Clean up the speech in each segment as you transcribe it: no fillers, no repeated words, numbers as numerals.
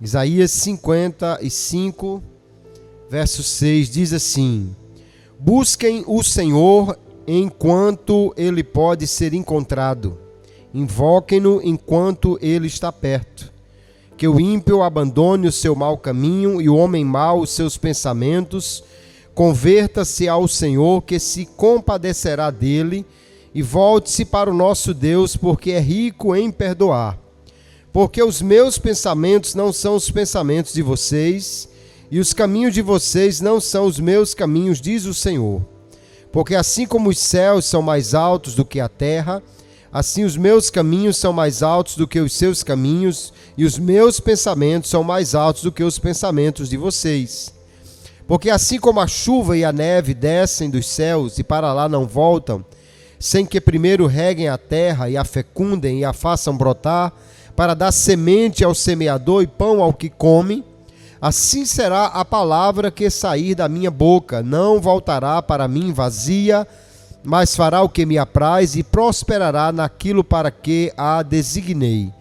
Isaías 55, verso 6 diz assim: Busquem o Senhor enquanto ele pode ser encontrado, invoquem-no enquanto ele está perto. Que o ímpio abandone o seu mau caminho e o homem mau os seus pensamentos, converta-se ao Senhor, que se compadecerá dele, e volte-se para o nosso Deus, porque é rico em perdoar. Porque os meus pensamentos não são os pensamentos de vocês, e os caminhos de vocês não são os meus caminhos, diz o Senhor. Porque assim como os céus são mais altos do que a terra, assim os meus caminhos são mais altos do que os seus caminhos, e os meus pensamentos são mais altos do que os pensamentos de vocês. Porque assim como a chuva e a neve descem dos céus e para lá não voltam, sem que primeiro reguem a terra e a fecundem e a façam brotar, para dar semente ao semeador e pão ao que come, assim será a palavra que sair da minha boca. Não voltará para mim vazia, mas fará o que me apraz e prosperará naquilo para que a designei.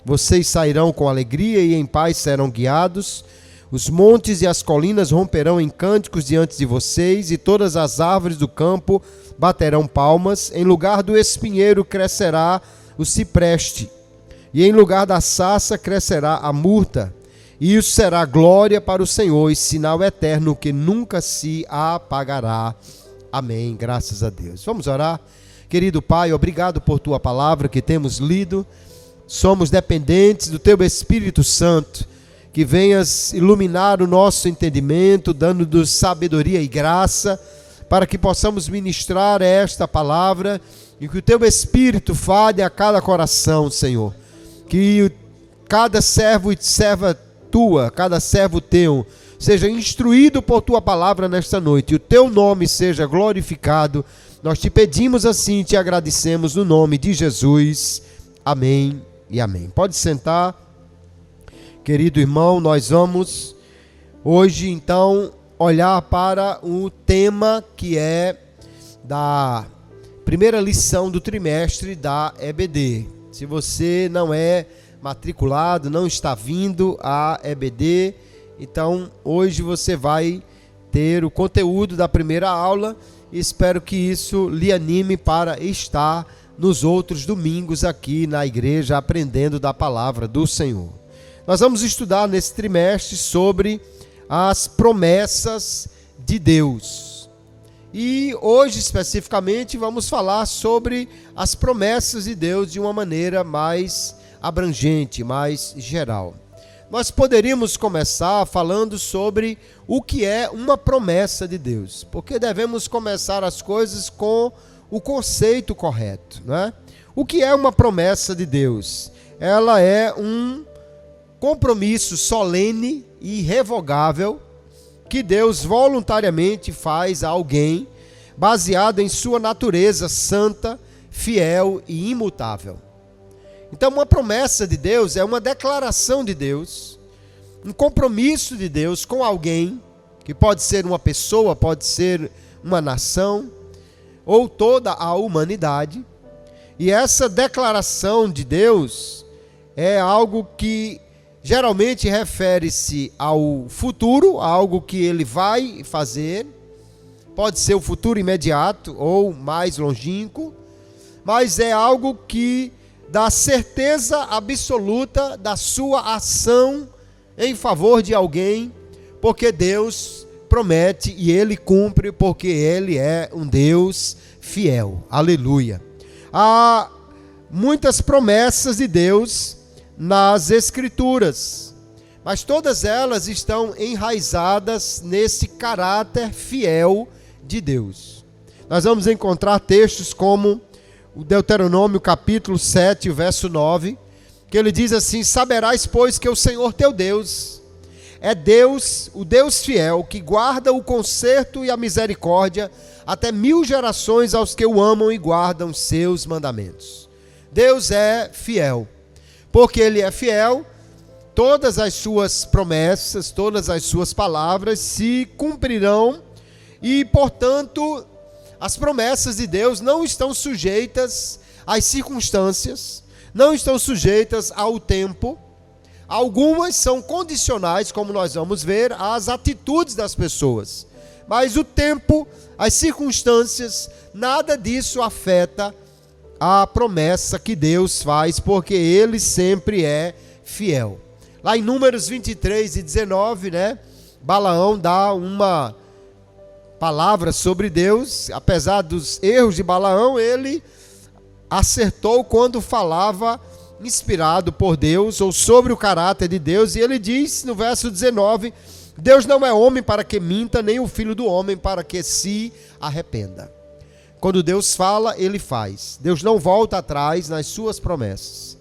Vocês sairão com alegria e em paz serão guiados. Os montes e as colinas romperão em cânticos diante de vocês, e todas as árvores do campo baterão palmas. Em lugar do espinheiro crescerá o cipreste, e em lugar da sarça crescerá a murta. E isso será glória para o Senhor e sinal eterno que nunca se apagará. Amém. Graças a Deus. Vamos orar. Querido Pai, obrigado por Tua palavra que temos lido. Somos dependentes do Teu Espírito Santo, que venhas iluminar o nosso entendimento, dando-nos sabedoria e graça, para que possamos ministrar esta palavra e que o Teu Espírito fale a cada coração, Senhor. Que cada servo e serva Tua, cada servo Teu, seja instruído por Tua palavra nesta noite, e o Teu nome seja glorificado. Nós te pedimos assim e te agradecemos no nome de Jesus. Amém e amém. Pode sentar. Querido irmão, nós vamos hoje então olhar para o tema que é da primeira lição do trimestre da EBD. Se você não é matriculado, não está vindo à EBD, então hoje você vai ter o conteúdo da primeira aula e espero que isso lhe anime para estar nos outros domingos aqui na igreja aprendendo da palavra do Senhor. Nós vamos estudar nesse trimestre sobre as promessas de Deus. E hoje, especificamente, vamos falar sobre as promessas de Deus de uma maneira mais abrangente, mais geral. Nós poderíamos começar falando sobre o que é uma promessa de Deus, porque devemos começar as coisas com o conceito correto, né? O que é uma promessa de Deus? Ela é um compromisso solene e irrevogável que Deus voluntariamente faz a alguém, baseado em sua natureza santa, fiel e imutável. Então, uma promessa de Deus é uma declaração de Deus, um compromisso de Deus com alguém, que pode ser uma pessoa, pode ser uma nação, ou toda a humanidade. E essa declaração de Deus é algo que geralmente refere-se ao futuro, a algo que ele vai fazer. Pode ser o futuro imediato ou mais longínquo, mas é algo que dá certeza absoluta da sua ação em favor de alguém, porque Deus promete e ele cumpre, porque ele é um Deus fiel. Aleluia. Há muitas promessas de Deus nas Escrituras, mas todas elas estão enraizadas nesse caráter fiel de Deus. Nós vamos encontrar textos como o Deuteronômio capítulo 7, verso 9, que ele diz assim: saberás, pois, que o Senhor teu Deus é Deus, o Deus fiel, que guarda o conserto e a misericórdia até 1000 gerações aos que o amam e guardam os seus mandamentos. Deus é fiel. Porque ele é fiel, todas as suas promessas, todas as suas palavras se cumprirão e, portanto, as promessas de Deus não estão sujeitas às circunstâncias, não estão sujeitas ao tempo, Algumas são condicionais, como nós vamos ver, às atitudes das pessoas. Mas o tempo, as circunstâncias, nada disso afeta a promessa que Deus faz, porque Ele sempre é fiel. Lá em Números 23 e 19, Balaão dá uma palavra sobre Deus. Apesar dos erros de Balaão, ele acertou quando falava inspirado por Deus ou sobre o caráter de Deus. E ele diz no verso 19: Deus não é homem para que minta, nem o filho do homem para que se arrependa. Quando Deus fala, Ele faz. Deus não volta atrás nas suas promessas.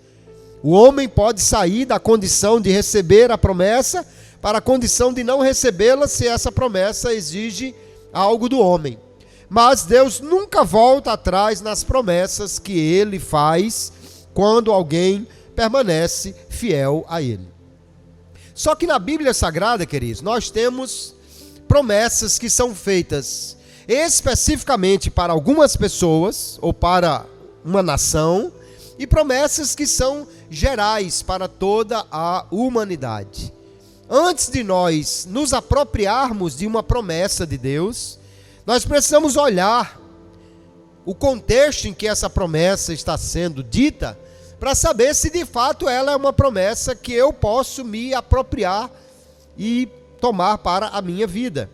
O homem pode sair da condição de receber a promessa para a condição de não recebê-la se essa promessa exige algo do homem. Mas Deus nunca volta atrás nas promessas que Ele faz quando alguém permanece fiel a Ele. Só que na Bíblia Sagrada, queridos, nós temos promessas que são feitas especificamente para algumas pessoas ou para uma nação, e promessas que são gerais para toda a humanidade. Antes de nós nos apropriarmos de uma promessa de Deus, nós precisamos olhar o contexto em que essa promessa está sendo dita, para saber se de fato ela é uma promessa que eu posso me apropriar e tomar para a minha vida.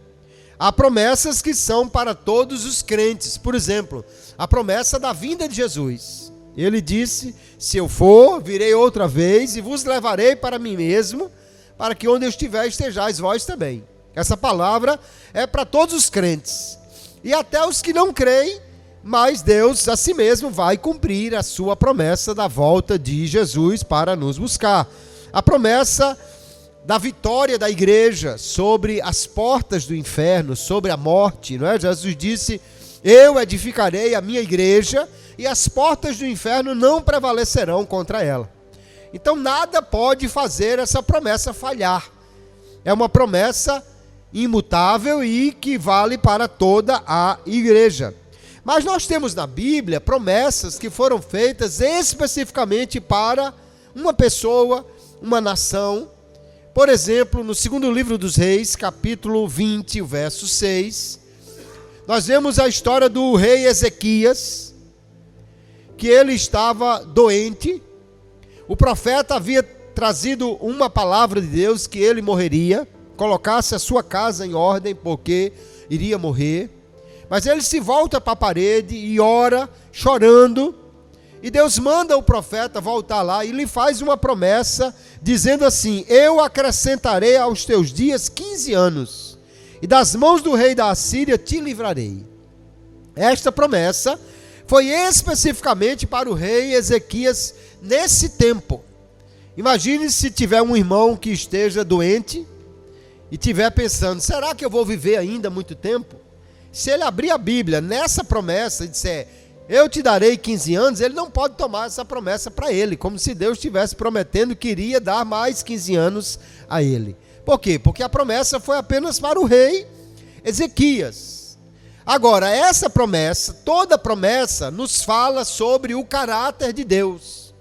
Há promessas que são para todos os crentes. Por exemplo, a promessa da vinda de Jesus. Ele disse: se eu for, virei outra vez e vos levarei para mim mesmo, para que onde eu estiver estejais vós também. Essa palavra é para todos os crentes e até os que não creem, mas Deus a si mesmo vai cumprir a sua promessa da volta de Jesus para nos buscar. A promessa da vitória da igreja sobre as portas do inferno, sobre a morte, não é? Jesus disse: eu edificarei a minha igreja e as portas do inferno não prevalecerão contra ela. Então nada pode fazer essa promessa falhar. É uma promessa imutável e que vale para toda a igreja. Mas nós temos na Bíblia promessas que foram feitas especificamente para uma pessoa, uma nação. Por exemplo, no segundo livro dos Reis, capítulo 20, o verso 6, nós vemos a história do rei Ezequias, que ele estava doente. O profeta havia trazido uma palavra de Deus que ele morreria, colocasse a sua casa em ordem porque iria morrer. Mas ele se volta para a parede e ora, chorando, e Deus manda o profeta voltar lá e lhe faz uma promessa, dizendo assim: eu acrescentarei aos teus dias 15 anos, e das mãos do rei da Assíria te livrarei. Esta promessa foi especificamente para o rei Ezequias nesse tempo. Imagine se tiver um irmão que esteja doente e estiver pensando: será que eu vou viver ainda muito tempo? Se ele abrir a Bíblia nessa promessa e disser: eu te darei 15 anos, ele não pode tomar essa promessa para ele, como se Deus estivesse prometendo que iria dar mais 15 anos a ele. Por quê? Porque a promessa foi apenas para o rei Ezequias. Agora, essa promessa, toda promessa, nos fala sobre o caráter de Deus.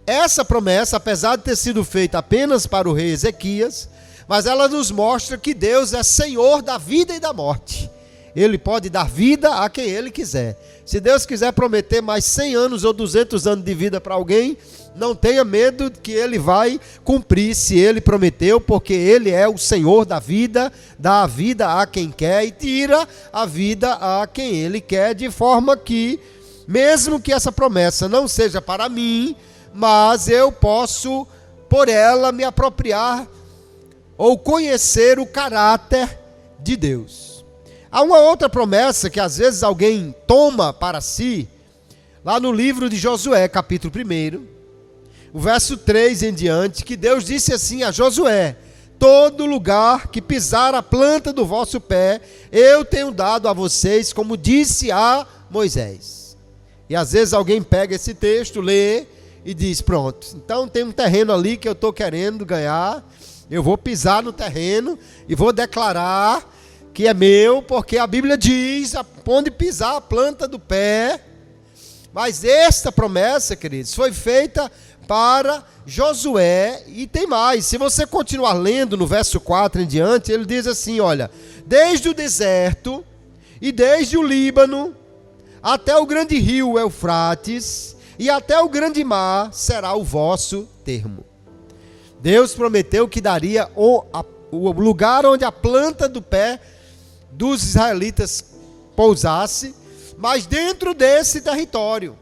Essa promessa, apesar de ter sido feita apenas para o rei Ezequias, mas ela nos mostra que Deus é Senhor da vida e da morte. Ele pode dar vida a quem Ele quiser. Se Deus quiser prometer mais 100 anos ou 200 anos de vida para alguém, não tenha medo que Ele vai cumprir se Ele prometeu, porque Ele é o Senhor da vida, dá a vida a quem quer e tira a vida a quem Ele quer, de forma que, mesmo que essa promessa não seja para mim, mas eu posso, por ela, me apropriar ou conhecer o caráter de Deus. Há uma outra promessa que às vezes alguém toma para si, lá no livro de Josué, capítulo 1, o verso 3 em diante, que Deus disse assim a Josué: todo lugar que pisar a planta do vosso pé, eu tenho dado a vocês, como disse a Moisés. E às vezes alguém pega esse texto, lê e diz: pronto, então tem um terreno ali que eu estou querendo ganhar, eu vou pisar no terreno e vou declarar que é meu, porque a Bíblia diz onde pisar a planta do pé. Mas esta promessa, queridos, foi feita para Josué. E tem mais, se você continuar lendo no verso 4 em diante, ele diz assim, olha: desde o deserto e desde o Líbano até o grande rio Eufrates e até o grande mar será o vosso termo. Deus prometeu que daria o lugar onde a planta do pé dos israelitas pousasse, mas dentro desse território.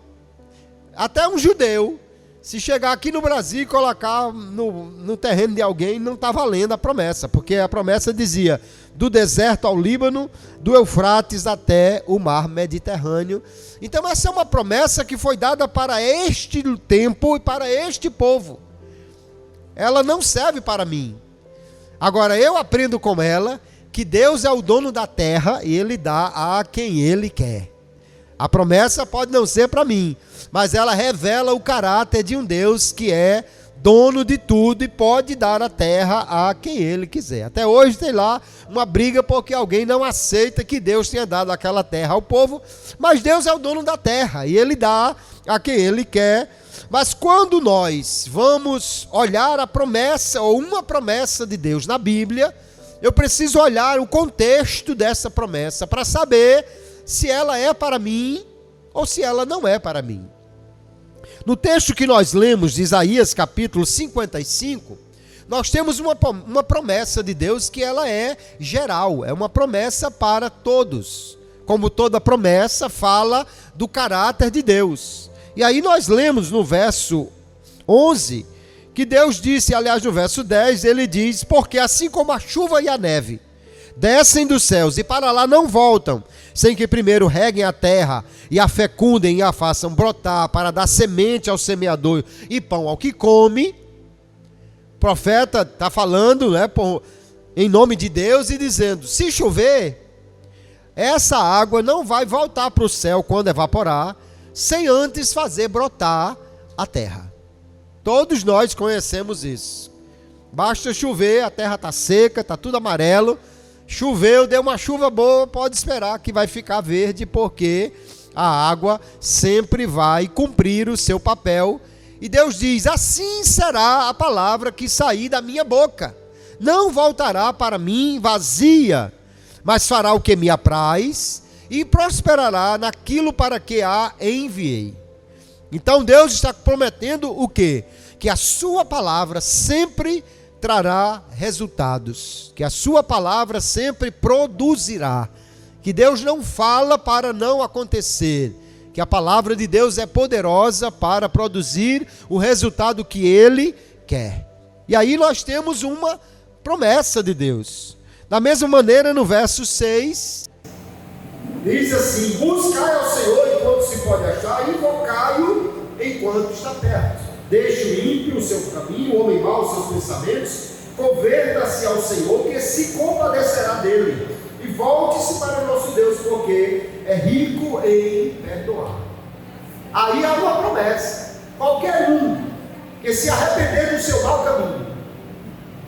Até um judeu, se chegar aqui no Brasil e colocar no terreno de alguém, não está valendo a promessa, porque a promessa dizia do deserto ao Líbano, do Eufrates até o mar Mediterrâneo. Então essa é uma promessa que foi dada para este tempo e para este povo. Ela não serve para mim. Agora eu aprendo com ela que Deus é o dono da terra e Ele dá a quem Ele quer. A promessa pode não ser para mim, mas ela revela o caráter de um Deus que é dono de tudo e pode dar a terra a quem Ele quiser. Até hoje tem lá uma briga porque alguém não aceita que Deus tenha dado aquela terra ao povo, mas Deus é o dono da terra e Ele dá a quem Ele quer. Mas quando nós vamos olhar a promessa ou uma promessa de Deus na Bíblia, eu preciso olhar o contexto dessa promessa para saber se ela é para mim ou se ela não é para mim. No texto que nós lemos de Isaías capítulo 55, nós temos uma promessa de Deus que ela é geral, é uma promessa para todos. Como toda promessa fala do caráter de Deus. E aí nós lemos no verso 11, que Deus disse, aliás no verso 10, ele diz: porque assim como a chuva e a neve descem dos céus e para lá não voltam, sem que primeiro reguem a terra e a fecundem e a façam brotar para dar semente ao semeador e pão ao que come. O profeta está falando, em nome de Deus e dizendo: se chover, essa água não vai voltar para o céu quando evaporar, sem antes fazer brotar a terra. Todos nós conhecemos isso. Basta chover, a terra está seca, está tudo amarelo. Choveu, deu uma chuva boa, pode esperar que vai ficar verde, porque a água sempre vai cumprir o seu papel. E Deus diz: assim será a palavra que sair da minha boca. Não voltará para mim vazia, mas fará o que me apraz e prosperará naquilo para que a enviei. Então Deus está prometendo o quê? Que a sua palavra sempre trará resultados, que a sua palavra sempre produzirá, que Deus não fala para não acontecer, que a palavra de Deus é poderosa para produzir o resultado que Ele quer. E aí nós temos uma promessa de Deus. Da mesma maneira, no verso 6, diz assim: buscai ao Senhor enquanto se pode achar, invocai-o enquanto está perto. Deixe o ímpio o seu caminho, o homem mau os seus pensamentos, converta-se ao Senhor, que se compadecerá dele, e volte-se para o nosso Deus, porque é rico em perdoar. Aí há uma promessa: qualquer um que se arrepender do seu mau caminho,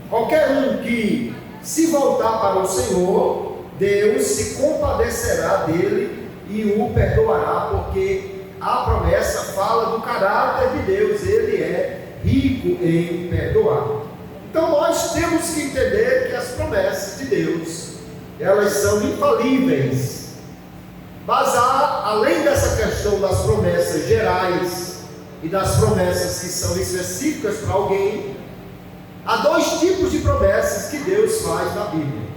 qualquer um que se voltar para o Senhor, Deus se compadecerá dele e o perdoará, porque a promessa fala do caráter de Deus, Ele é rico em perdoar. Então nós temos que entender que as promessas de Deus, elas são infalíveis. Mas há, além dessa questão das promessas gerais e das promessas que são específicas para alguém, há dois tipos de promessas que Deus faz na Bíblia.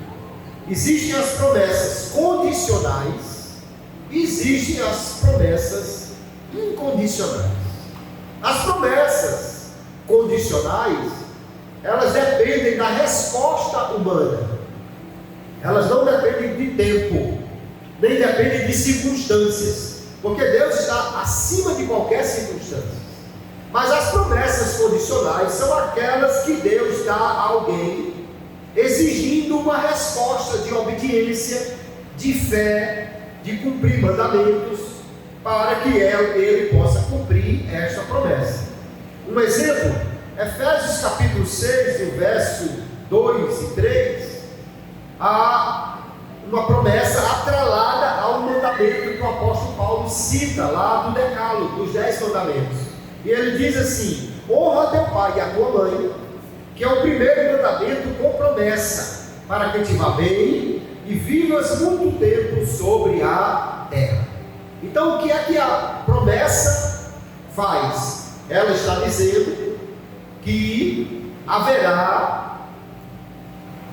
Existem as promessas condicionais e existem as promessas incondicionais. As promessas condicionais, elas dependem da resposta humana. Elas não dependem de tempo, nem dependem de circunstâncias, porque Deus está acima de qualquer circunstância. Mas as promessas condicionais são aquelas que Deus dá a alguém, exigindo uma resposta de obediência, de fé, de cumprir mandamentos, para que ele possa cumprir esta promessa. Um exemplo, Efésios capítulo 6, no verso 2 e 3, há uma promessa atrelada ao mandamento que o apóstolo Paulo cita lá do Decálogo, dos 10 mandamentos. E ele diz assim: honra teu pai e a tua mãe, que é o primeiro mandamento com promessa, para que te vá bem e vivas muito tempo sobre a terra. Então, o que é que a promessa faz? Ela está dizendo que haverá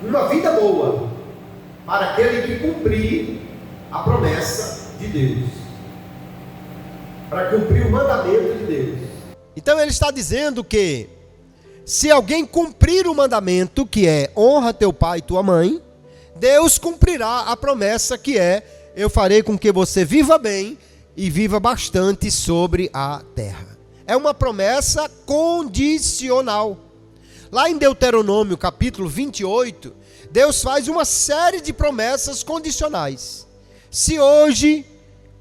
uma vida boa para aquele que cumprir a promessa de Deus, para cumprir o mandamento de Deus. Então ele está dizendo que se alguém cumprir o mandamento, que é honra teu pai e tua mãe, Deus cumprirá a promessa, que é: eu farei com que você viva bem e viva bastante sobre a terra. É uma promessa condicional. Lá em Deuteronômio capítulo 28, Deus faz uma série de promessas condicionais. Se hoje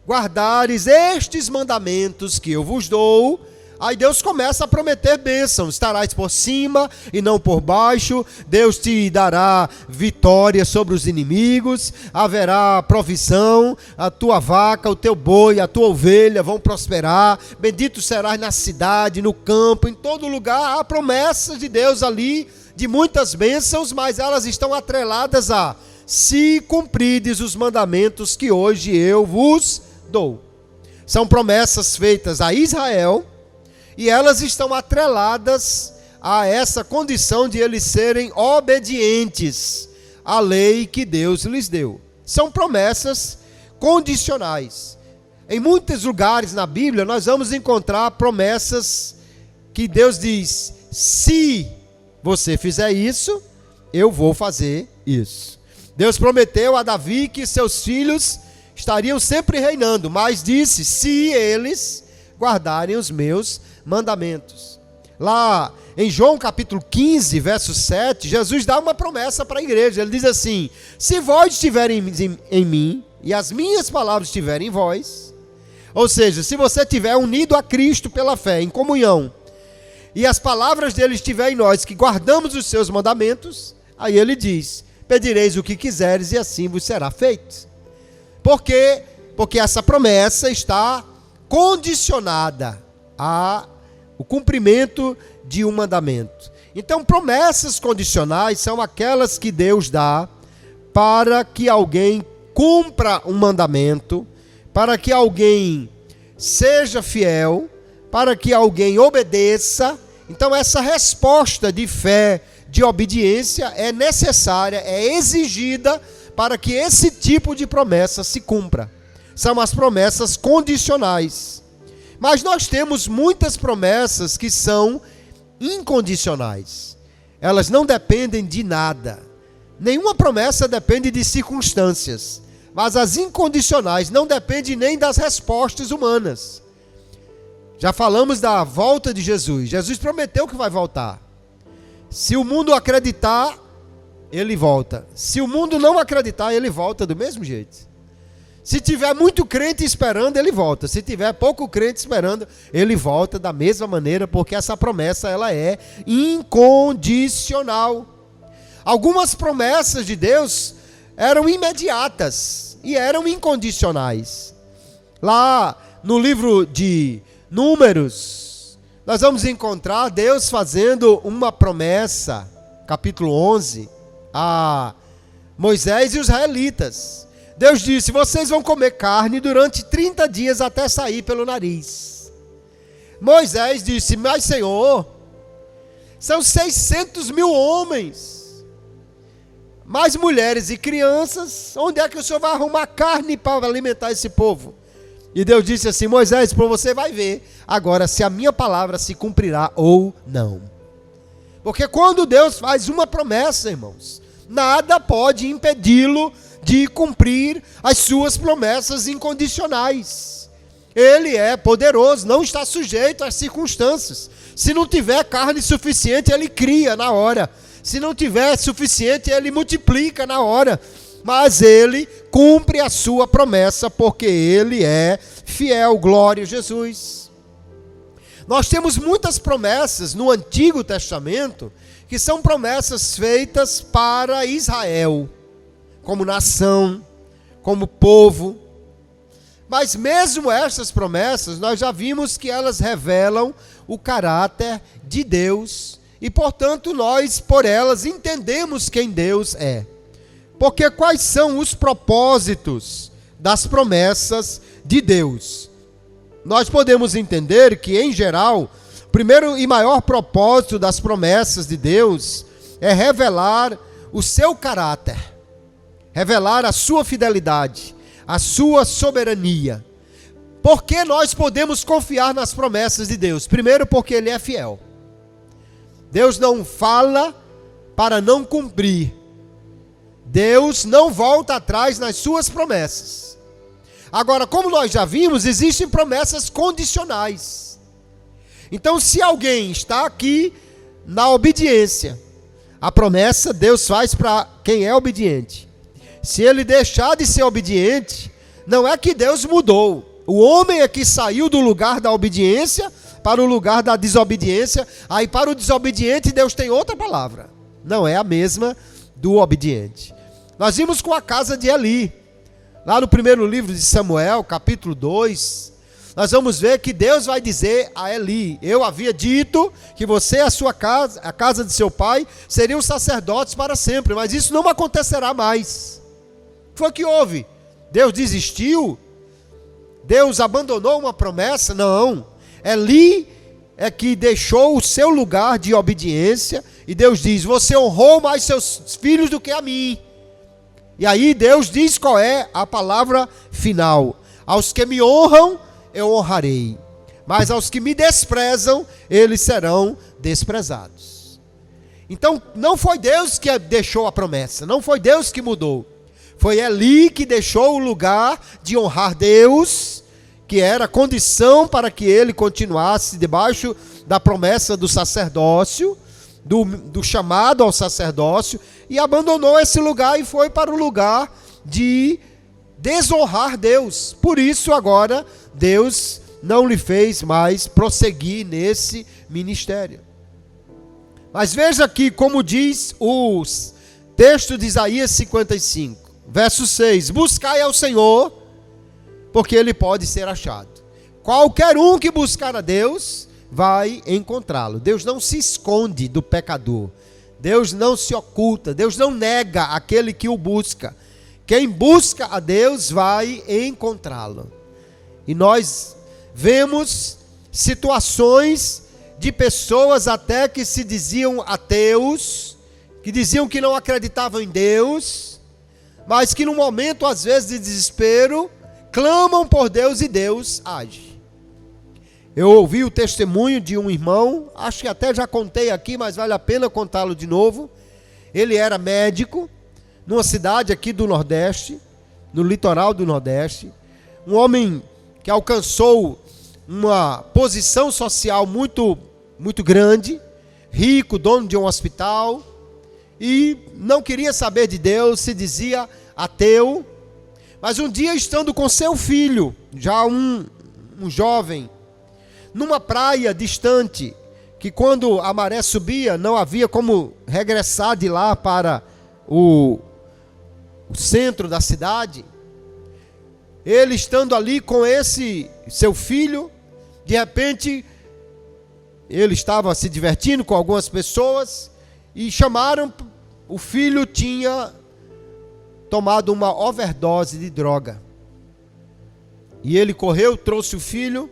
guardares estes mandamentos que eu vos dou, aí Deus começa a prometer bênção: estarás por cima e não por baixo, Deus te dará vitória sobre os inimigos, haverá provisão, a tua vaca, o teu boi, a tua ovelha vão prosperar, bendito serás na cidade, no campo, em todo lugar. Há promessas de Deus ali, de muitas bênçãos, mas elas estão atreladas a: se cumprides os mandamentos que hoje eu vos dou. São promessas feitas a Israel, e elas estão atreladas a essa condição de eles serem obedientes à lei que Deus lhes deu. São promessas condicionais. Em muitos lugares na Bíblia nós vamos encontrar promessas que Deus diz: se você fizer isso, eu vou fazer isso. Deus prometeu a Davi que seus filhos estariam sempre reinando, mas disse: se eles guardarem os meus mandamentos. Lá em João capítulo 15, verso 7, Jesus dá uma promessa para a igreja. Ele diz assim: se vós estiverem em mim e as minhas palavras estiverem em vós, ou seja, se você estiver unido a Cristo pela fé, em comunhão, e as palavras dele estiverem em nós, que guardamos os seus mandamentos, aí ele diz: pedireis o que quiseres e assim vos será feito. Por quê? Porque essa promessa está condicionada ao cumprimento de um mandamento. Então, promessas condicionais são aquelas que Deus dá para que alguém cumpra um mandamento, para que alguém seja fiel, para que alguém obedeça. Então, essa resposta de fé, de obediência é necessária, é exigida para que esse tipo de promessa se cumpra. São as promessas condicionais. Mas nós temos muitas promessas que são incondicionais. Elas não dependem de nada. Nenhuma promessa depende de circunstâncias. Mas as incondicionais não dependem nem das respostas humanas. Já falamos da volta de Jesus. Jesus prometeu que vai voltar. Se o mundo acreditar, ele volta. Se o mundo não acreditar, ele volta do mesmo jeito. Se tiver muito crente esperando, ele volta. Se tiver pouco crente esperando, ele volta da mesma maneira, porque essa promessa ela é incondicional. Algumas promessas de Deus eram imediatas e eram incondicionais. Lá no livro de Números, nós vamos encontrar Deus fazendo uma promessa, capítulo 11, a Moisés e os israelitas. Deus disse: vocês vão comer carne durante 30 dias até sair pelo nariz. Moisés disse: mas Senhor, são 600 mil homens, mais mulheres e crianças, onde é que o Senhor vai arrumar carne para alimentar esse povo? E Deus disse assim: Moisés, para você vai ver agora se a minha palavra se cumprirá ou não. Porque quando Deus faz uma promessa, irmãos, nada pode impedi-lo de cumprir as suas promessas incondicionais. Ele é poderoso, não está sujeito às circunstâncias. Se não tiver carne suficiente, ele cria na hora. Se não tiver suficiente, ele multiplica na hora. Mas ele cumpre a sua promessa, porque ele é fiel. Glória a Jesus. Nós temos muitas promessas no Antigo Testamento, que são promessas feitas para Israel, como nação, como povo. Mas mesmo essas promessas, nós já vimos que elas revelam o caráter de Deus. E, portanto, nós, por elas, entendemos quem Deus é. Porque quais são os propósitos das promessas de Deus? Nós podemos entender que, em geral, o primeiro e maior propósito das promessas de Deus é revelar o seu caráter, revelar a sua fidelidade, a sua soberania. Por que nós podemos confiar nas promessas de Deus? Primeiro, porque Ele é fiel. Deus não fala para não cumprir. Deus não volta atrás nas suas promessas. Agora, como nós já vimos, existem promessas condicionais. Então, se alguém está aqui na obediência, a promessa Deus faz para quem é obediente. Se ele deixar de ser obediente, não é que Deus mudou. O homem é que saiu do lugar da obediência para o lugar da desobediência. Aí para o desobediente Deus tem outra palavra. Não é a mesma do obediente. Nós vimos com a casa de Eli. Lá no primeiro livro de Samuel, capítulo 2, nós vamos ver que Deus vai dizer a Eli: eu havia dito que você e a sua casa, a casa de seu pai, seriam sacerdotes para sempre, mas isso não acontecerá mais. Foi o que houve? Deus desistiu? Deus abandonou uma promessa? Não. Eli é que deixou o seu lugar de obediência, e Deus diz: você honrou mais seus filhos do que a mim. E aí Deus diz qual é a palavra final: aos que me honram, eu honrarei, mas aos que me desprezam, eles serão desprezados. Então, não foi Deus que deixou a promessa, não foi Deus que mudou. Foi Eli que deixou o lugar de honrar Deus, que era condição para que ele continuasse debaixo da promessa do sacerdócio, do chamado ao sacerdócio, e abandonou esse lugar e foi para o lugar de desonrar Deus. Por isso agora Deus não lhe fez mais prosseguir nesse ministério. Mas veja aqui como diz o texto de Isaías 55, verso 6: buscai ao Senhor, porque Ele pode ser achado. Qualquer um que buscar a Deus vai encontrá-lo. Deus não se esconde do pecador. Deus não se oculta. Deus não nega aquele que o busca. Quem busca a Deus vai encontrá-lo. E nós vemos situações de pessoas até que se diziam ateus, que diziam que não acreditavam em Deus, mas que no momento às vezes de desespero clamam por Deus e Deus age. Eu ouvi o testemunho de um irmão, acho que até já contei aqui, mas vale a pena contá-lo de novo. Ele era médico numa cidade aqui do Nordeste, no litoral do Nordeste. Um homem que alcançou uma posição social muito, muito grande, rico, dono de um hospital, e não queria saber de Deus, se dizia ateu. Mas um dia, estando com seu filho, já um jovem, numa praia distante, que quando a maré subia, não havia como regressar de lá para o centro da cidade, ele estando ali com esse seu filho, de repente, ele estava se divertindo com algumas pessoas, e chamaram, o filho tinha tomado uma overdose de droga. E ele correu, trouxe o filho,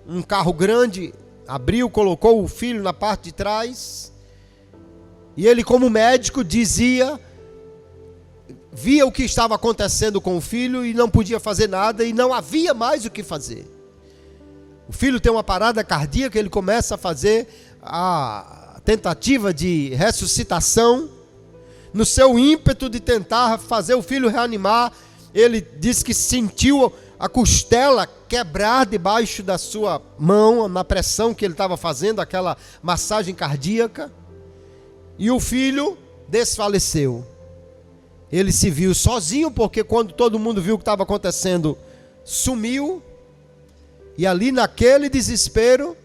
um carro grande, abriu, colocou o filho na parte de trás, e ele, como médico, via o que estava acontecendo com o filho e não podia fazer nada, e não havia mais o que fazer. O filho tem uma parada cardíaca, ele começa a fazer a tentativa de ressuscitação. No seu ímpeto de tentar fazer o filho reanimar, ele diz que sentiu a costela quebrar debaixo da sua mão, na pressão que ele estava fazendo, aquela massagem cardíaca, e o filho desfaleceu. Ele se viu sozinho, porque quando todo mundo viu o que estava acontecendo, sumiu, e ali naquele desespero,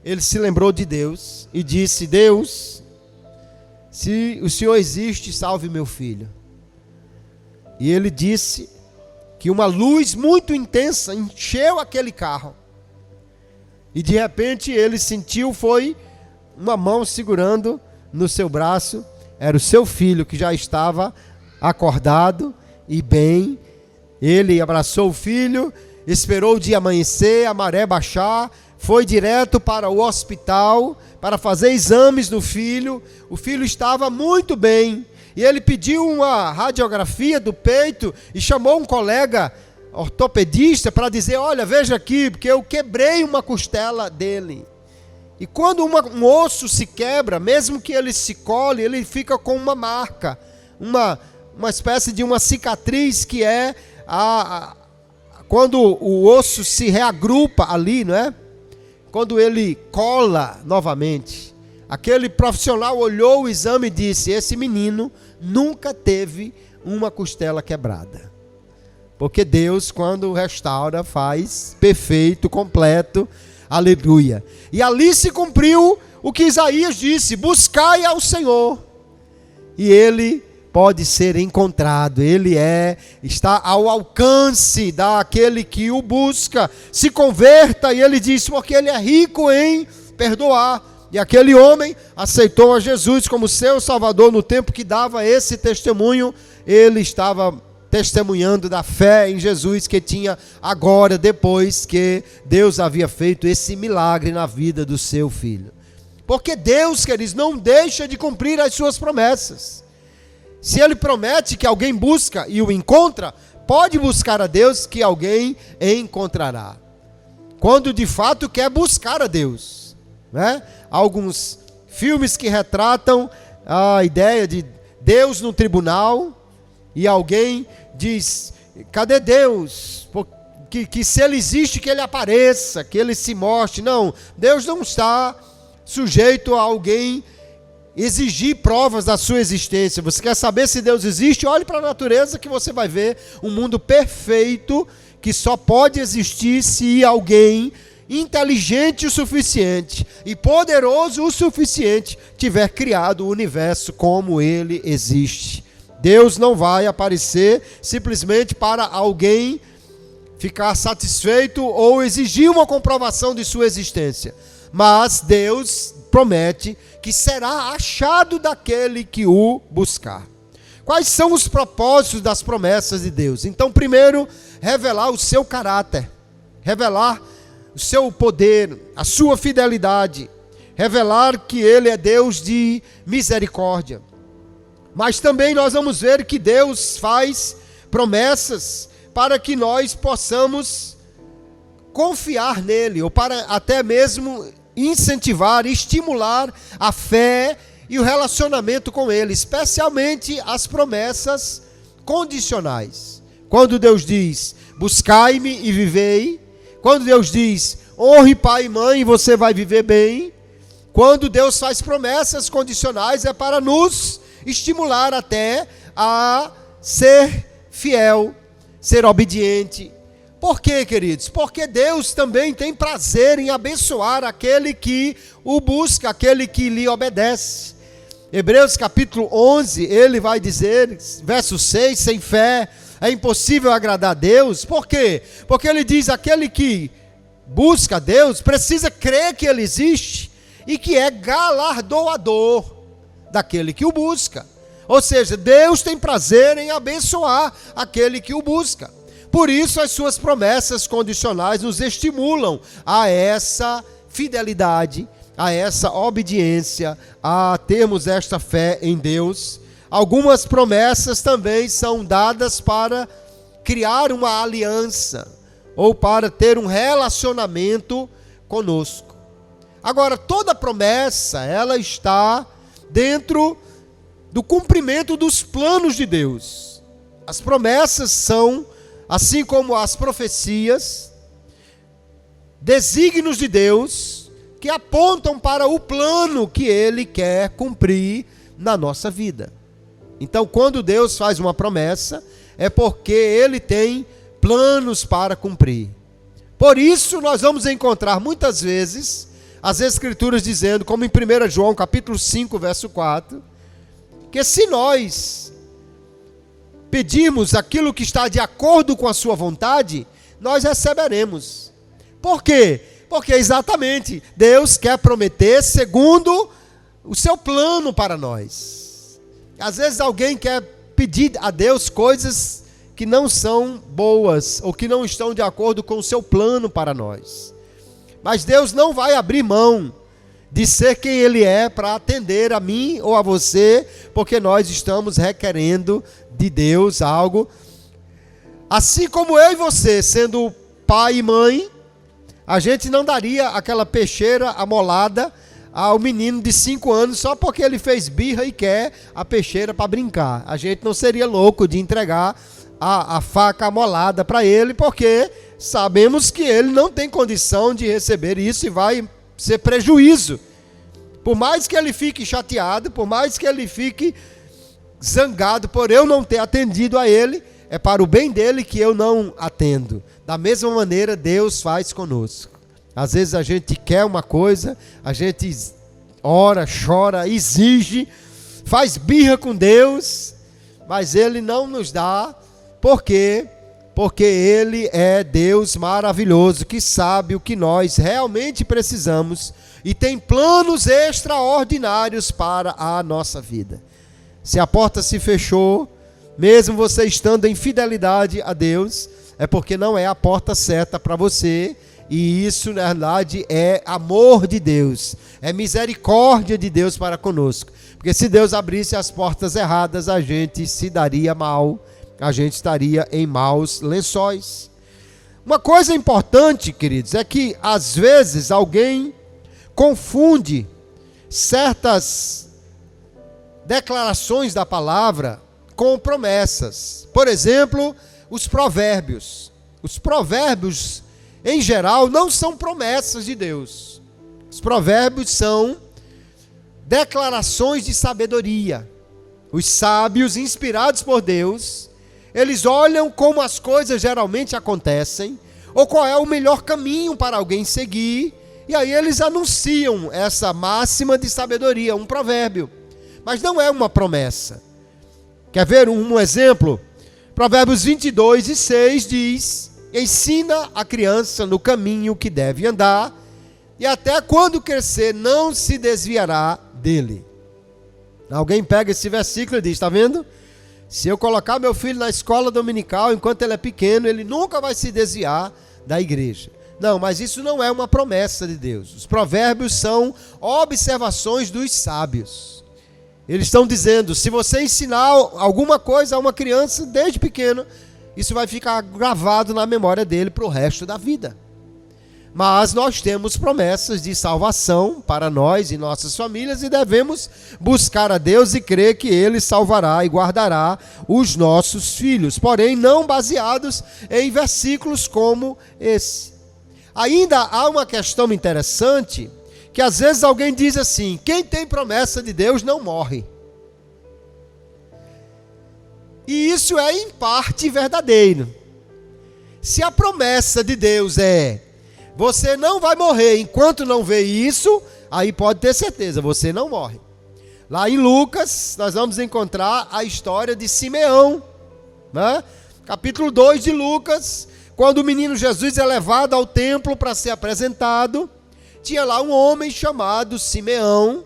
ele se lembrou de Deus, e disse: Deus, se o Senhor existe, salve meu filho. E ele disse que uma luz muito intensa encheu aquele carro. E de repente ele sentiu, foi uma mão segurando no seu braço. Era o seu filho que já estava acordado e bem. Ele abraçou o filho, esperou o dia amanhecer, a maré baixar, foi direto para o hospital para fazer exames no filho. O filho estava muito bem. E ele pediu uma radiografia do peito e chamou um colega ortopedista para dizer: olha, veja aqui, porque eu quebrei uma costela dele. E quando um osso se quebra, mesmo que ele se cole, ele fica com uma marca, uma espécie de uma cicatriz, que é quando o osso se reagrupa ali, não é? Quando ele cola novamente. Aquele profissional olhou o exame e disse: esse menino nunca teve uma costela quebrada. Porque Deus, quando restaura, faz perfeito, completo. Aleluia. E ali se cumpriu o que Isaías disse: buscai ao Senhor, e Ele pode ser encontrado. Ele está ao alcance daquele que o busca. Se converta, e ele diz, porque Ele é rico em perdoar. E aquele homem aceitou a Jesus como seu Salvador. No tempo que dava esse testemunho, ele estava testemunhando da fé em Jesus que tinha agora, depois que Deus havia feito esse milagre na vida do seu filho. Porque Deus, queridos, não deixa de cumprir as suas promessas. Se Ele promete que alguém busca e o encontra, pode buscar a Deus que alguém encontrará. Quando de fato quer buscar a Deus, né? Há alguns filmes que retratam a ideia de Deus no tribunal, e alguém diz: cadê Deus? Que se Ele existe, que Ele apareça, que Ele se mostre. Não, Deus não está sujeito a alguém exigir provas da sua existência. Você quer saber se Deus existe? Olhe para a natureza, que você vai ver um mundo perfeito, que só pode existir se alguém inteligente o suficiente e poderoso o suficiente tiver criado o universo como ele existe. Deus não vai aparecer simplesmente para alguém ficar satisfeito ou exigir uma comprovação de sua existência. Mas Deus promete que será achado daquele que o buscar. Quais são os propósitos das promessas de Deus? Então, primeiro, revelar o seu caráter, revelar o seu poder, a sua fidelidade, revelar que Ele é Deus de misericórdia. Mas também nós vamos ver que Deus faz promessas para que nós possamos confiar nele, ou para até mesmo incentivar, estimular a fé e o relacionamento com ele, especialmente as promessas condicionais. Quando Deus diz: buscai-me e vivei. Quando Deus diz: honre pai e mãe e você vai viver bem. Quando Deus faz promessas condicionais, é para nos estimular até a ser fiel, ser obediente. Por quê, queridos? Porque Deus também tem prazer em abençoar aquele que o busca, aquele que lhe obedece. Hebreus capítulo 11, ele vai dizer, verso 6, sem fé é impossível agradar a Deus. Por quê? Porque ele diz: aquele que busca a Deus precisa crer que Ele existe e que é galardoador daquele que o busca. Ou seja, Deus tem prazer em abençoar aquele que o busca. Por isso as suas promessas condicionais nos estimulam a essa fidelidade, a essa obediência, a termos esta fé em Deus. Algumas promessas também são dadas para criar uma aliança ou para ter um relacionamento conosco. Agora, toda promessa, ela está dentro do cumprimento dos planos de Deus. As promessas são, assim como as profecias, desígnios de Deus que apontam para o plano que Ele quer cumprir na nossa vida. Então, quando Deus faz uma promessa, é porque Ele tem planos para cumprir. Por isso, nós vamos encontrar muitas vezes as Escrituras dizendo, como em 1 João capítulo 5, verso 4, que se nós pedirmos aquilo que está de acordo com a sua vontade, nós receberemos. Por quê? Porque exatamente Deus quer prometer segundo o seu plano para nós. Às vezes alguém quer pedir a Deus coisas que não são boas ou que não estão de acordo com o seu plano para nós. Mas Deus não vai abrir mão de ser quem Ele é para atender a mim ou a você, porque nós estamos requerendo de Deus algo. Assim como eu e você, sendo pai e mãe, a gente não daria aquela peixeira amolada ao menino de 5 anos só porque ele fez birra e quer a peixeira para brincar. A gente não seria louco de entregar a faca amolada para ele, porque sabemos que ele não tem condição de receber isso e vai ser prejuízo. Por mais que ele fique chateado, por mais que ele fique zangado por eu não ter atendido a ele, é para o bem dele que eu não atendo. Da mesma maneira, Deus faz conosco. Às vezes a gente quer uma coisa, a gente ora, chora, exige, faz birra com Deus, mas Ele não nos dá. Por quê? Porque Ele é Deus maravilhoso, que sabe o que nós realmente precisamos e tem planos extraordinários para a nossa vida. Se a porta se fechou, mesmo você estando em fidelidade a Deus, é porque não é a porta certa para você, e isso na verdade é amor de Deus, é misericórdia de Deus para conosco. Porque se Deus abrisse as portas erradas, a gente se daria mal, a gente estaria em maus lençóis. Uma coisa importante, queridos, é que às vezes alguém confunde certas declarações da palavra com promessas. Por exemplo, os provérbios. Os provérbios, em geral, não são promessas de Deus. Os provérbios são declarações de sabedoria. Os sábios, inspirados por Deus, eles olham como as coisas geralmente acontecem, ou qual é o melhor caminho para alguém seguir, e aí eles anunciam essa máxima de sabedoria, um provérbio. Mas não é uma promessa. Quer ver um exemplo? Provérbios 22:6 diz: ensina a criança no caminho que deve andar, e até quando crescer não se desviará dele. Alguém pega esse versículo e diz: está vendo? Se eu colocar meu filho na escola dominical enquanto ele é pequeno, ele nunca vai se desviar da igreja. Não, mas isso não é uma promessa de Deus. Os provérbios são observações dos sábios. Eles estão dizendo: se você ensinar alguma coisa a uma criança desde pequeno, isso vai ficar gravado na memória dele para o resto da vida. Mas nós temos promessas de salvação para nós e nossas famílias e devemos buscar a Deus e crer que Ele salvará e guardará os nossos filhos, porém não baseados em versículos como esse. Ainda há uma questão interessante, que às vezes alguém diz assim: quem tem promessa de Deus não morre. E isso é em parte verdadeiro. Se a promessa de Deus é: você não vai morrer enquanto não vê isso, aí pode ter certeza, você não morre. Lá em Lucas, nós vamos encontrar a história de Simeão, né? Capítulo 2 de Lucas, quando o menino Jesus é levado ao templo para ser apresentado, tinha lá um homem chamado Simeão,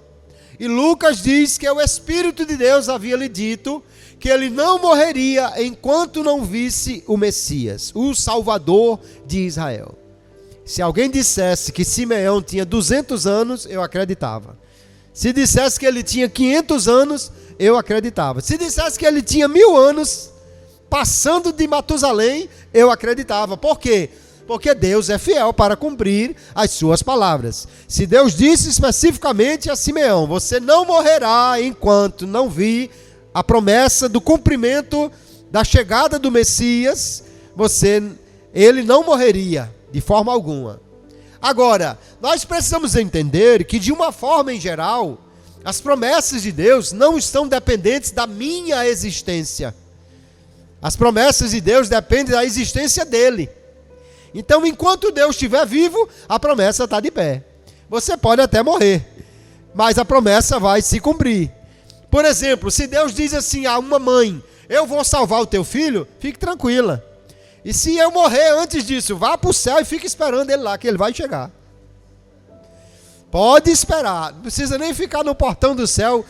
e Lucas diz que o Espírito de Deus havia lhe dito que ele não morreria enquanto não visse o Messias, o Salvador de Israel. Se alguém dissesse que Simeão tinha 200 anos, eu acreditava. Se dissesse que ele tinha 500 anos, eu acreditava. Se dissesse que ele tinha 1000 anos, passando de Matusalém, eu acreditava. Por quê? Porque Deus é fiel para cumprir as suas palavras. Se Deus disse especificamente a Simeão: você não morrerá enquanto não vir a promessa do cumprimento da chegada do Messias, ele não morreria de forma alguma. Agora, nós precisamos entender que, de uma forma em geral, as promessas de Deus não estão dependentes da minha existência. As promessas de Deus dependem da existência dele. Então, enquanto Deus estiver vivo, a promessa está de pé. Você pode até morrer, mas a promessa vai se cumprir. Por exemplo, se Deus diz assim a uma mãe: eu vou salvar o teu filho, fique tranquila. E se eu morrer antes disso, vá para o céu e fique esperando ele lá, que ele vai chegar. Pode esperar, não precisa nem ficar no portão do céu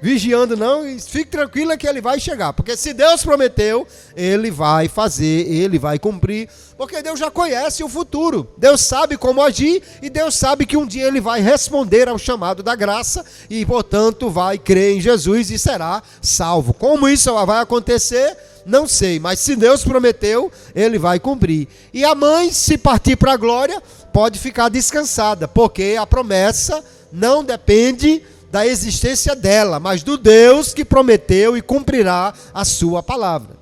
vigiando não, e fique tranquila que ele vai chegar, porque se Deus prometeu, ele vai fazer, ele vai cumprir, porque Deus já conhece o futuro, Deus sabe como agir, e Deus sabe que um dia ele vai responder ao chamado da graça, e portanto vai crer em Jesus e será salvo. Como isso vai acontecer? Não sei, mas se Deus prometeu, ele vai cumprir. E a mãe, se partir para a glória, pode ficar descansada, porque a promessa não depende da existência dela, mas do Deus que prometeu e cumprirá a sua palavra.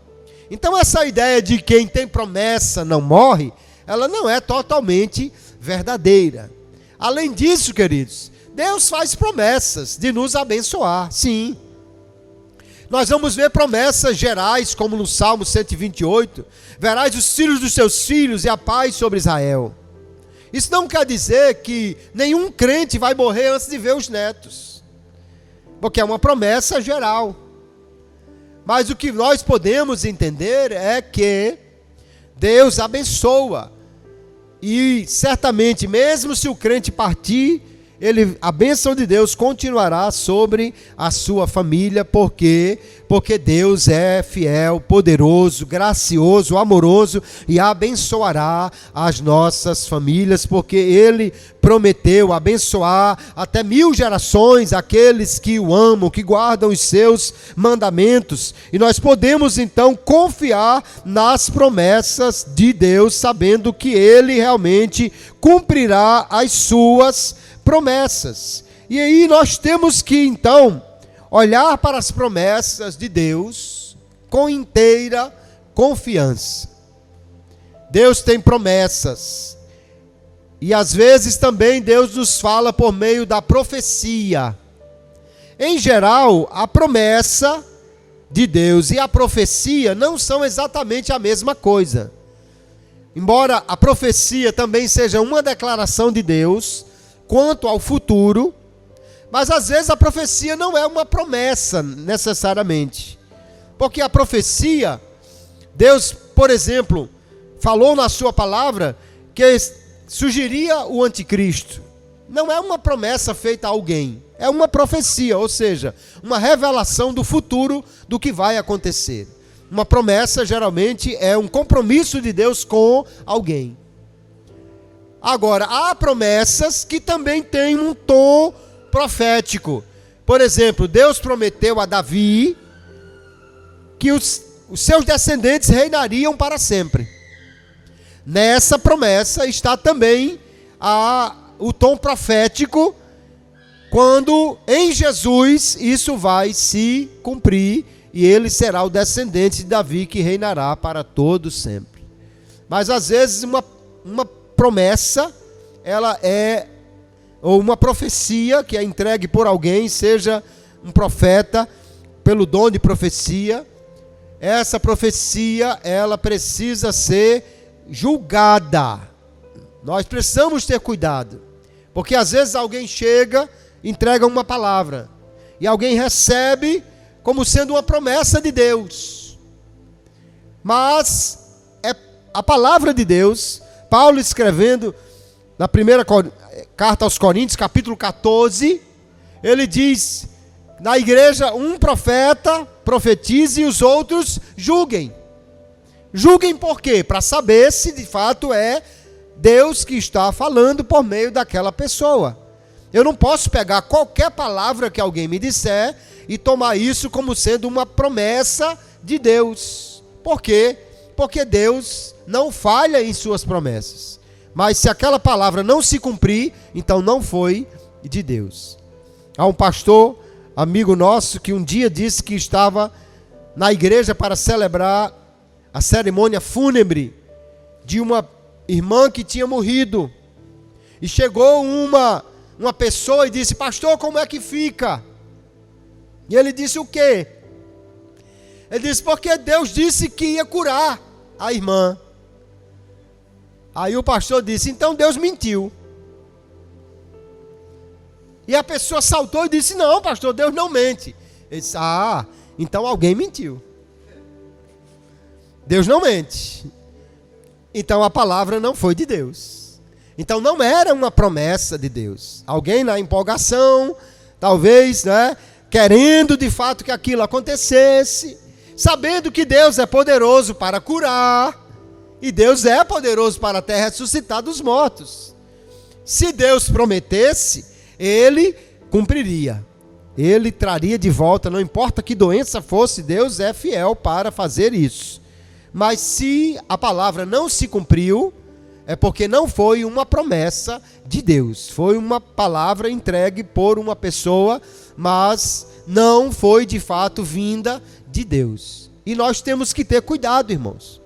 Então essa ideia de quem tem promessa não morre, ela não é totalmente verdadeira. Além disso, queridos, Deus faz promessas de nos abençoar, sim. Nós vamos ver promessas gerais, como no Salmo 128, verás os filhos dos seus filhos e a paz sobre Israel. Isso não quer dizer que nenhum crente vai morrer antes de ver os netos, porque é uma promessa geral. Mas o que nós podemos entender é que Deus abençoa, e certamente, mesmo se o crente partir, a bênção de Deus continuará sobre a sua família, porque Deus é fiel, poderoso, gracioso, amoroso, e abençoará as nossas famílias, porque Ele prometeu abençoar até 1000 gerações aqueles que o amam, que guardam os seus mandamentos. E nós podemos então confiar nas promessas de Deus, sabendo que Ele realmente cumprirá as suas promessas. E aí nós temos que então olhar para as promessas de Deus com inteira confiança. Deus tem promessas, e às vezes também Deus nos fala por meio da profecia. Em geral, a promessa de Deus e a profecia não são exatamente a mesma coisa. Embora a profecia também seja uma declaração de Deus quanto ao futuro, mas às vezes a profecia não é uma promessa necessariamente, porque a profecia, Deus, por exemplo, falou na sua palavra que surgiria o anticristo. Não é uma promessa feita a alguém, é uma profecia, ou seja, uma revelação do futuro, do que vai acontecer. Uma promessa geralmente é um compromisso de Deus com alguém. Agora, há promessas que também têm um tom profético. Por exemplo, Deus prometeu a Davi que os seus descendentes reinariam para sempre. Nessa promessa está também o tom profético, quando em Jesus isso vai se cumprir, e ele será o descendente de Davi que reinará para todo sempre. Mas às vezes uma promessa, ela é, ou uma profecia que é entregue por alguém, seja um profeta, pelo dom de profecia, essa profecia, ela precisa ser julgada. Nós precisamos ter cuidado, porque às vezes alguém chega, entrega uma palavra, e alguém recebe como sendo uma promessa de Deus, mas é a palavra de Deus. Paulo, escrevendo na primeira carta aos Coríntios, capítulo 14, ele diz, na igreja, um profeta profetize e os outros julguem. Julguem por quê? Para saber se de fato é Deus que está falando por meio daquela pessoa. Eu não posso pegar qualquer palavra que alguém me disser e tomar isso como sendo uma promessa de Deus. Por quê? Porque Deus não falha em suas promessas. Mas se aquela palavra não se cumprir, então não foi de Deus. Há um pastor, amigo nosso, que um dia disse que estava na igreja para celebrar a cerimônia fúnebre de uma irmã que tinha morrido. E chegou uma pessoa e disse, pastor, como é que fica? E ele disse o quê? Ele disse, porque Deus disse que ia curar a irmã. Aí o pastor disse, então Deus mentiu. E a pessoa saltou e disse, não, pastor, Deus não mente. Ele disse, então alguém mentiu. Deus não mente. Então a palavra não foi de Deus. Então não era uma promessa de Deus. Alguém na empolgação, talvez, querendo de fato que aquilo acontecesse, sabendo que Deus é poderoso para curar, e Deus é poderoso para até ressuscitar dos mortos. Se Deus prometesse, Ele cumpriria. Ele traria de volta, não importa que doença fosse, Deus é fiel para fazer isso. Mas se a palavra não se cumpriu, é porque não foi uma promessa de Deus. Foi uma palavra entregue por uma pessoa, mas não foi de fato vinda de Deus. E nós temos que ter cuidado, irmãos.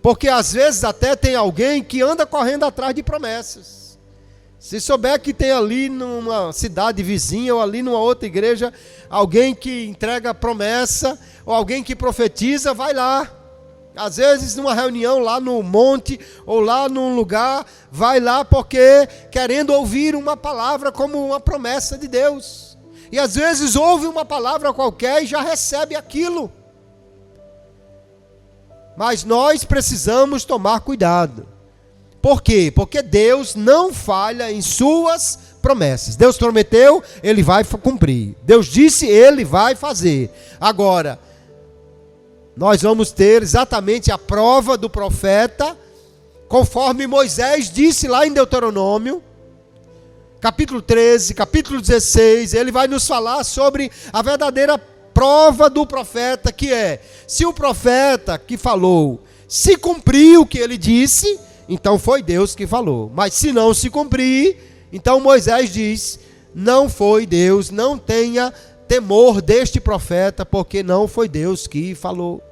Porque às vezes até tem alguém que anda correndo atrás de promessas. Se souber que tem ali numa cidade vizinha ou ali numa outra igreja, alguém que entrega promessa, ou alguém que profetiza, vai lá. Às vezes numa reunião lá no monte, ou lá num lugar, vai lá porque querendo ouvir uma palavra como uma promessa de Deus. E às vezes ouve uma palavra qualquer e já recebe aquilo. Mas nós precisamos tomar cuidado. Por quê? Porque Deus não falha em suas promessas. Deus prometeu, Ele vai cumprir. Deus disse, Ele vai fazer. Agora, nós vamos ter exatamente a prova do profeta, conforme Moisés disse lá em Deuteronômio, capítulo 13, capítulo 16, ele vai nos falar sobre a verdadeira prova do profeta, que é, se o profeta que falou, se cumpriu o que ele disse, então foi Deus que falou. Mas se não se cumprir, então Moisés diz, não foi Deus, não tenha temor deste profeta, porque não foi Deus que falou.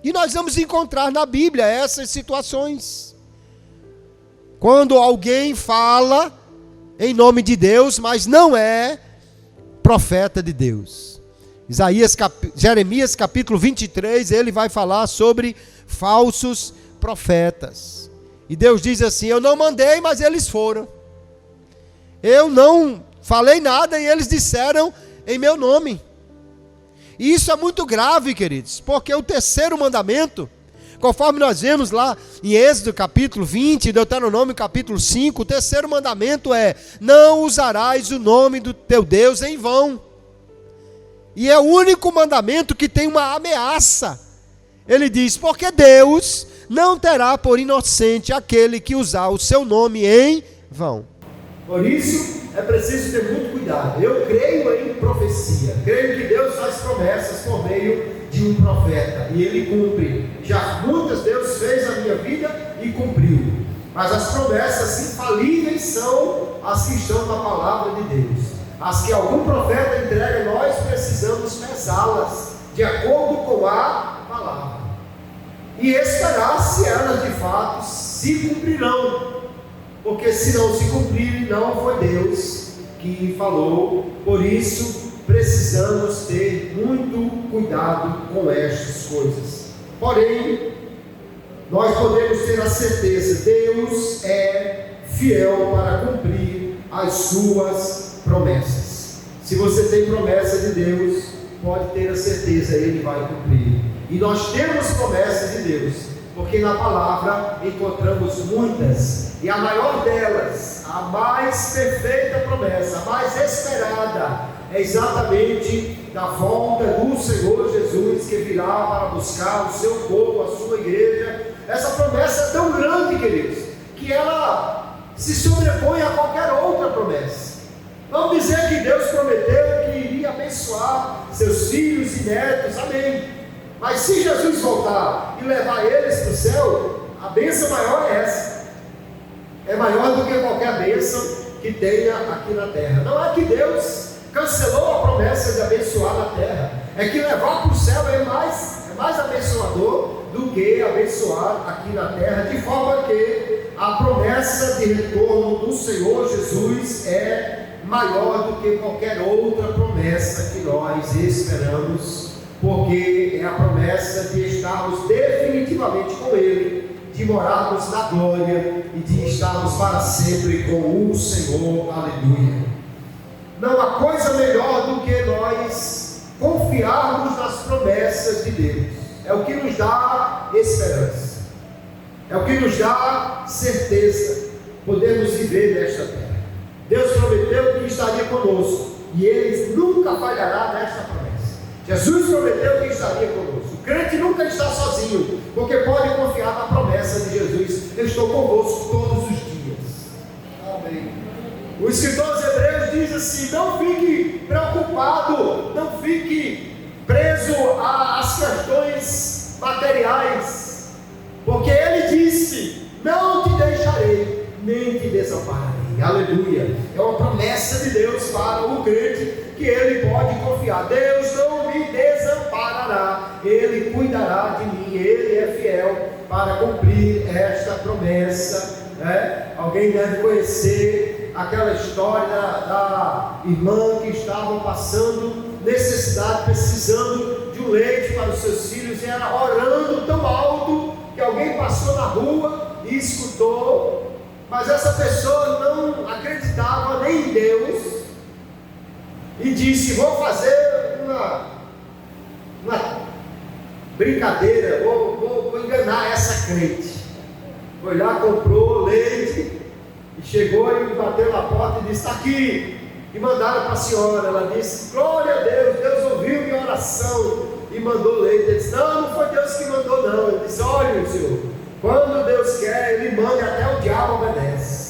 E nós vamos encontrar na Bíblia essas situações. Quando alguém fala em nome de Deus, mas não é profeta de Deus. Jeremias capítulo 23, ele vai falar sobre falsos profetas. E Deus diz assim, eu não mandei, mas eles foram. Eu não falei nada e eles disseram em meu nome. E isso é muito grave, queridos, porque o terceiro mandamento, conforme nós vemos lá em Êxodo capítulo 20, Deuteronômio capítulo 5, o terceiro mandamento é, não usarás o nome do teu Deus em vão. E é o único mandamento que tem uma ameaça. Ele diz, porque Deus não terá por inocente aquele que usar o seu nome em vão. Por isso, é preciso ter muito cuidado. Eu creio em profecia. Creio que Deus faz promessas por meio de um profeta. E Ele cumpre. Já muitas Deus fez na minha vida e cumpriu. Mas as promessas infalíveis são as que estão na palavra de Deus. As que algum profeta entrega, nós precisamos pesá-las de acordo com a palavra. E esperar se elas de fato se cumprirão. Porque se não se cumprirem, não foi Deus que falou. Por isso, precisamos ter muito cuidado com estas coisas. Porém, nós podemos ter a certeza, Deus é fiel para cumprir as suas promessas. Se você tem promessa de Deus, pode ter a certeza, Ele vai cumprir. E nós temos promessas de Deus, porque na palavra encontramos muitas, e a maior delas, a mais perfeita promessa, a mais esperada, é exatamente da volta do Senhor Jesus, que virá para buscar o seu povo, a sua igreja. Essa promessa é tão grande, queridos, que ela se sobrepõe a qualquer outra promessa. Vamos dizer que Deus prometeu que iria abençoar seus filhos e netos, amém. Mas se Jesus voltar e levar eles para o céu, a bênção maior é essa. É maior do que qualquer bênção que tenha aqui na terra. Não é que Deus cancelou a promessa de abençoar na terra. É que levar para o céu é mais abençoador do que abençoar aqui na terra. De forma que a promessa de retorno do Senhor Jesus é maior do que qualquer outra promessa que nós esperamos. Porque é a promessa de estarmos definitivamente com Ele, de morarmos na glória e de estarmos para sempre com o Senhor, aleluia. Não há coisa melhor do que nós confiarmos nas promessas de Deus. É o que nos dá dá esperança, é o que nos dá certeza, podermos viver nesta terra. Deus prometeu que estaria conosco, e Ele nunca falhará nesta promessa. Jesus prometeu que estaria conosco. O crente nunca está sozinho, porque pode confiar na promessa de Jesus: eu estou convosco todos os dias. Amém. O escritor aos Hebreus diz assim: não fique preocupado, não fique preso às questões materiais, porque Ele disse: não te deixarei, nem te desampararei. Aleluia. É uma promessa de Deus para o crente, que ele pode confiar. Deus não me desamparará, Ele cuidará de mim, Ele é fiel para cumprir esta promessa. Alguém deve conhecer aquela história da irmã que estava passando necessidade, precisando de um leite para os seus filhos, e era orando tão alto que alguém passou na rua e escutou. Mas essa pessoa não acreditava nem em Deus e disse: vou fazer uma brincadeira, vou enganar essa crente. Foi lá, comprou leite e chegou e bateu na porta e disse: está aqui. E mandaram para a senhora. Ela disse: glória a Deus, Deus ouviu minha oração e mandou leite. Ele disse: não foi Deus que mandou, não. Ele disse: olha, senhor, quando Deus quer, Ele manda, até o diabo obedece.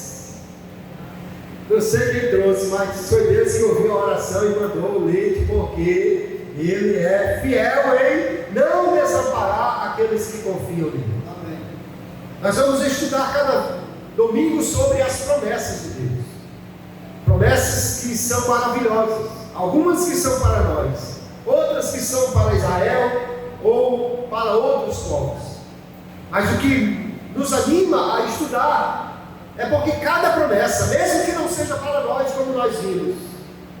Não sei quem trouxe, mas foi Deus que ouviu a oração e mandou o leite, porque Ele é fiel em não desamparar aqueles que confiam nele. Amém. Nós vamos estudar cada domingo sobre as promessas de Deus. Promessas que são maravilhosas, algumas que são para nós, outras que são para Israel ou para outros povos. Mas o que nos anima a estudar é porque cada promessa, mesmo que não seja para nós, como nós vimos,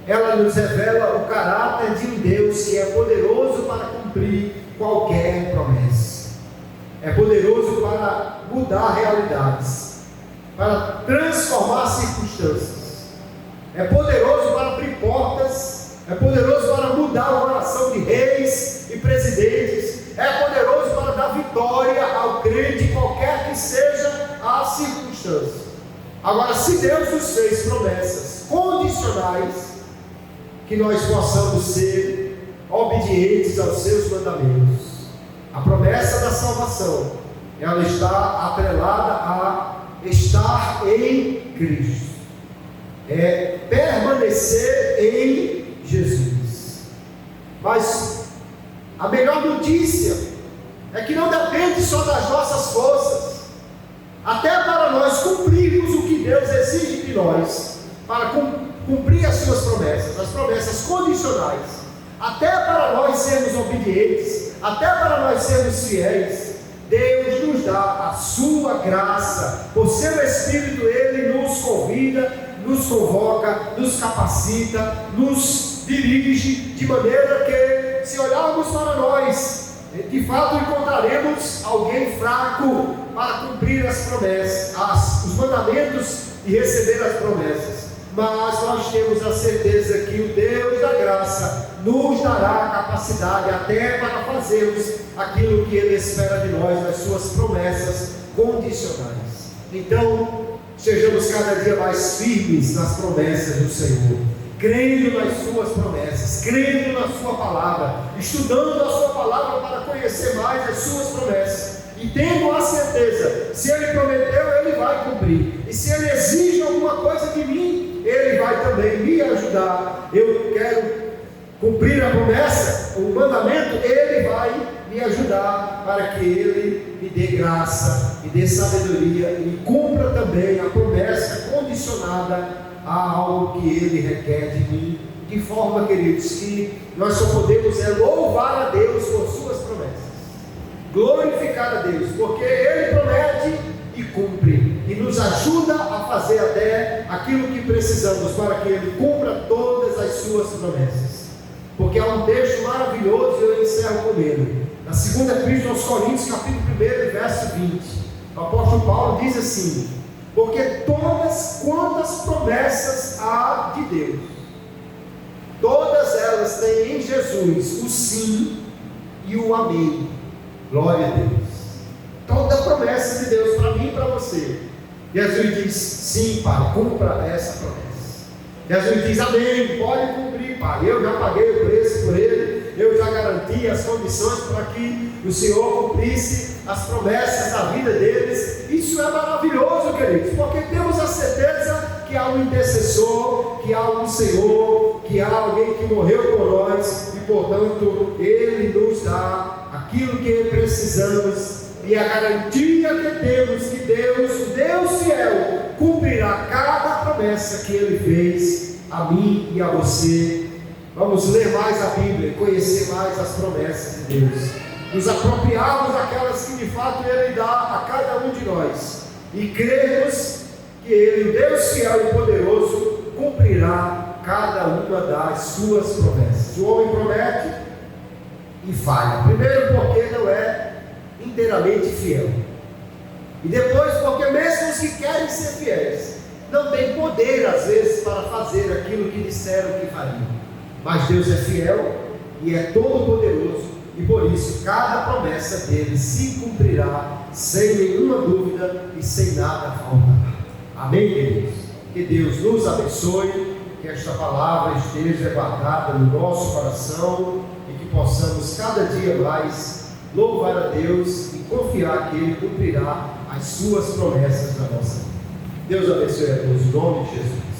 ela nos revela o caráter de um Deus que é poderoso para cumprir qualquer promessa. É poderoso para mudar realidades, para transformar circunstâncias. É poderoso para abrir portas, é poderoso para mudar o coração de reis e presidentes, é poderoso para dar vitória ao crente, qualquer que seja a circunstância. Agora, se Deus nos fez promessas condicionais, que nós possamos ser obedientes aos seus mandamentos. A promessa da salvação, ela está atrelada a estar em Cristo, é permanecer em Jesus. Mas a melhor notícia é que não depende só das nossas forças, até para nós cumprirmos o que Deus exige de nós, para cumprir as suas promessas, as promessas condicionais, até para nós sermos obedientes, até para nós sermos fiéis. Deus nos dá a sua graça, por seu Espírito Ele nos convida, nos convoca, nos capacita, nos dirige, de maneira que, se olharmos para nós, de fato encontraremos alguém fraco para cumprir as promessas, os mandamentos e receber as promessas. Mas nós temos a certeza que o Deus da graça nos dará a capacidade até para fazermos aquilo que Ele espera de nós, nas suas promessas condicionais. Então, sejamos cada dia mais firmes nas promessas do Senhor, crendo nas suas promessas, crendo na sua palavra, estudando a sua palavra para conhecer mais as suas promessas, e tendo a certeza: se Ele prometeu, Ele vai cumprir, e se Ele exige alguma coisa de mim, Ele vai também me ajudar. Eu quero cumprir a promessa, o mandamento, Ele vai me ajudar para que Ele me dê graça, me dê sabedoria e cumpra também a promessa condicionada a algo que Ele requer de mim, de forma, queridos, que nós só podemos louvar a Deus por suas promessas, glorificar a Deus, porque Ele promete e cumpre, e nos ajuda a fazer até aquilo que precisamos para que Ele cumpra todas as suas promessas. Porque há um texto maravilhoso, e eu encerro com ele, na 2 Epístola aos Coríntios, capítulo 1, verso 20, o apóstolo Paulo diz assim: porque todas quantas promessas há de Deus, todas elas têm em Jesus o sim e o amém. Glória a Deus. promessa de Deus para mim e para você. Jesus diz: sim, Pai, cumpra essa promessa. Jesus diz: amém, pode cumprir, Pai, eu já paguei o preço por ele, eu já garanti as condições para que o Senhor cumprisse as promessas da vida deles. Isso é maravilhoso, queridos, porque temos a certeza que há um intercessor, que há um Senhor, que há alguém que morreu por nós, e portanto Ele nos dá aquilo que precisamos, e a garantia que temos que Deus fiel, cumprirá cada promessa que Ele fez a mim e a você. Vamos ler mais a Bíblia, conhecer mais as promessas de Deus, nos apropriarmos daquelas que de fato Ele dá a cada um de nós, e crermos que Ele, Deus fiel e poderoso, cumprirá cada uma das suas promessas. O homem promete e falha. Primeiro, porque não é inteiramente fiel, e depois porque mesmo os que querem ser fiéis não têm poder às vezes para fazer aquilo que disseram que fariam. Mas Deus é fiel e é todo poderoso, e por isso cada promessa dele se cumprirá sem nenhuma dúvida e sem nada faltar. Amém, queridos? Que Deus nos abençoe, que esta palavra esteja guardada no nosso coração, e que possamos cada dia mais louvar a Deus e confiar que Ele cumprirá as suas promessas na nossa vida. Deus abençoe a todos, em nome de Jesus.